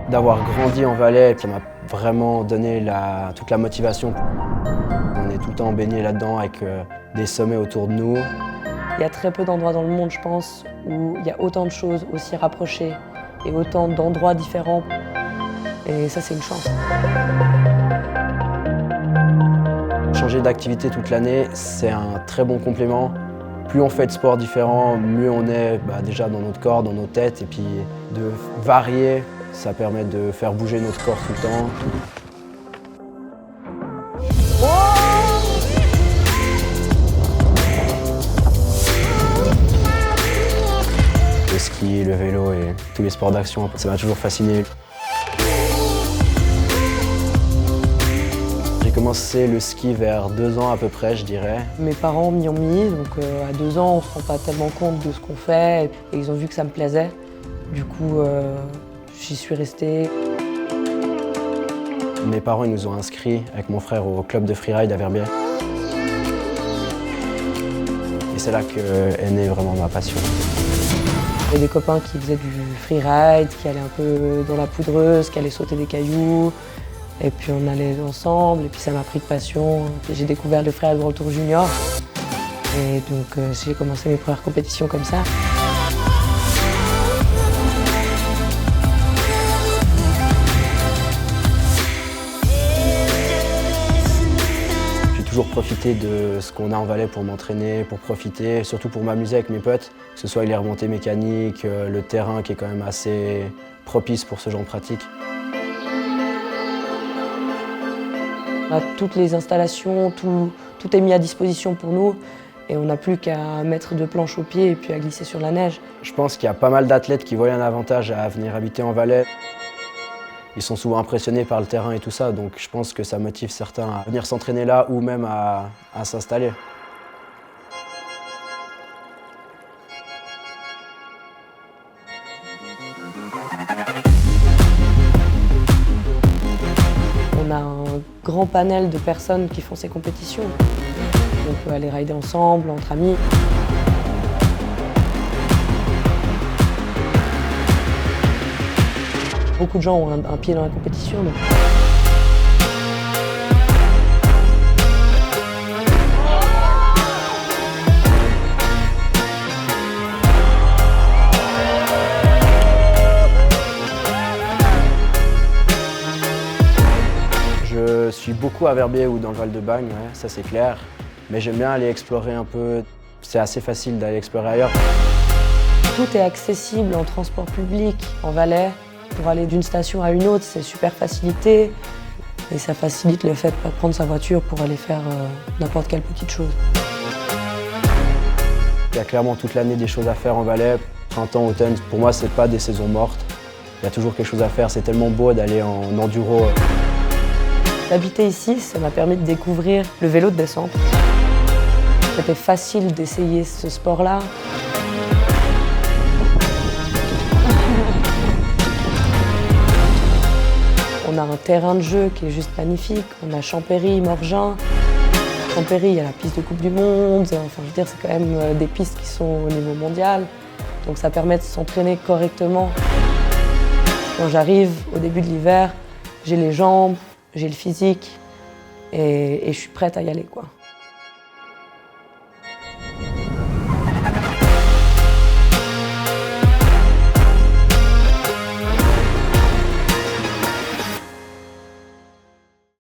D'avoir grandi en Valais, ça m'a vraiment donné toute la motivation. On est tout le temps baigné là-dedans avec des sommets autour de nous. Il y a très peu d'endroits dans le monde, je pense, où il y a autant de choses aussi rapprochées et autant d'endroits différents. Et ça, c'est une chance. Changer d'activité toute l'année, c'est un très bon complément. Plus on fait de sports différents, mieux on est déjà dans notre corps, dans nos têtes. Et puis de varier, ça permet de faire bouger notre corps tout le temps. Le ski, le vélo et tous les sports d'action, ça m'a toujours fasciné. J'ai commencé le ski vers 2 ans à peu près, je dirais. Mes parents m'y ont mis, donc à 2 ans, on ne se rend pas tellement compte de ce qu'on fait. Et ils ont vu que ça me plaisait. Du coup, j'y suis restée. Mes parents ils nous ont inscrits avec mon frère au club de freeride à Verbier. Et c'est là qu'est née vraiment ma passion. J'avais des copains qui faisaient du freeride, qui allaient un peu dans la poudreuse, qui allaient sauter des cailloux. Et puis on allait ensemble, et puis ça m'a pris de passion. J'ai découvert le freeride World Tour Junior. Et donc j'ai commencé mes premières compétitions comme ça. J'ai toujours profité de ce qu'on a en Valais pour m'entraîner, pour profiter, surtout pour m'amuser avec mes potes, que ce soit les remontées mécaniques, le terrain qui est quand même assez propice pour ce genre de pratique. On a toutes les installations, tout est mis à disposition pour nous et on n'a plus qu'à mettre 2 planches au pied et puis à glisser sur la neige. Je pense qu'il y a pas mal d'athlètes qui voient un avantage à venir habiter en Valais. Ils sont souvent impressionnés par le terrain et tout ça, donc je pense que ça motive certains à venir s'entraîner là ou même à s'installer. On a un grand panel de personnes qui font ces compétitions. On peut aller rider ensemble, entre amis. Beaucoup de gens ont un pied dans la compétition. Donc. Je suis beaucoup à Verbier ou dans le Val-de-Bagne, ouais, ça c'est clair. Mais j'aime bien aller explorer un peu. C'est assez facile d'aller explorer ailleurs. Tout est accessible en transport public en Valais. Pour aller d'une station à une autre, c'est super facilité. Et ça facilite le fait de ne pas prendre sa voiture pour aller faire n'importe quelle petite chose. Il y a clairement toute l'année des choses à faire en Valais. Printemps, automne, pour moi, c'est pas des saisons mortes. Il y a toujours quelque chose à faire. C'est tellement beau d'aller en enduro. D'habiter ici, ça m'a permis de découvrir le vélo de descente. C'était facile d'essayer ce sport-là. On a un terrain de jeu qui est juste magnifique. On a Champéry, Morgin. Champéry, il y a la piste de Coupe du Monde. Enfin, je veux dire, c'est quand même des pistes qui sont au niveau mondial. Donc ça permet de s'entraîner correctement. Quand j'arrive au début de l'hiver, j'ai les jambes, j'ai le physique et je suis prête à y aller, quoi.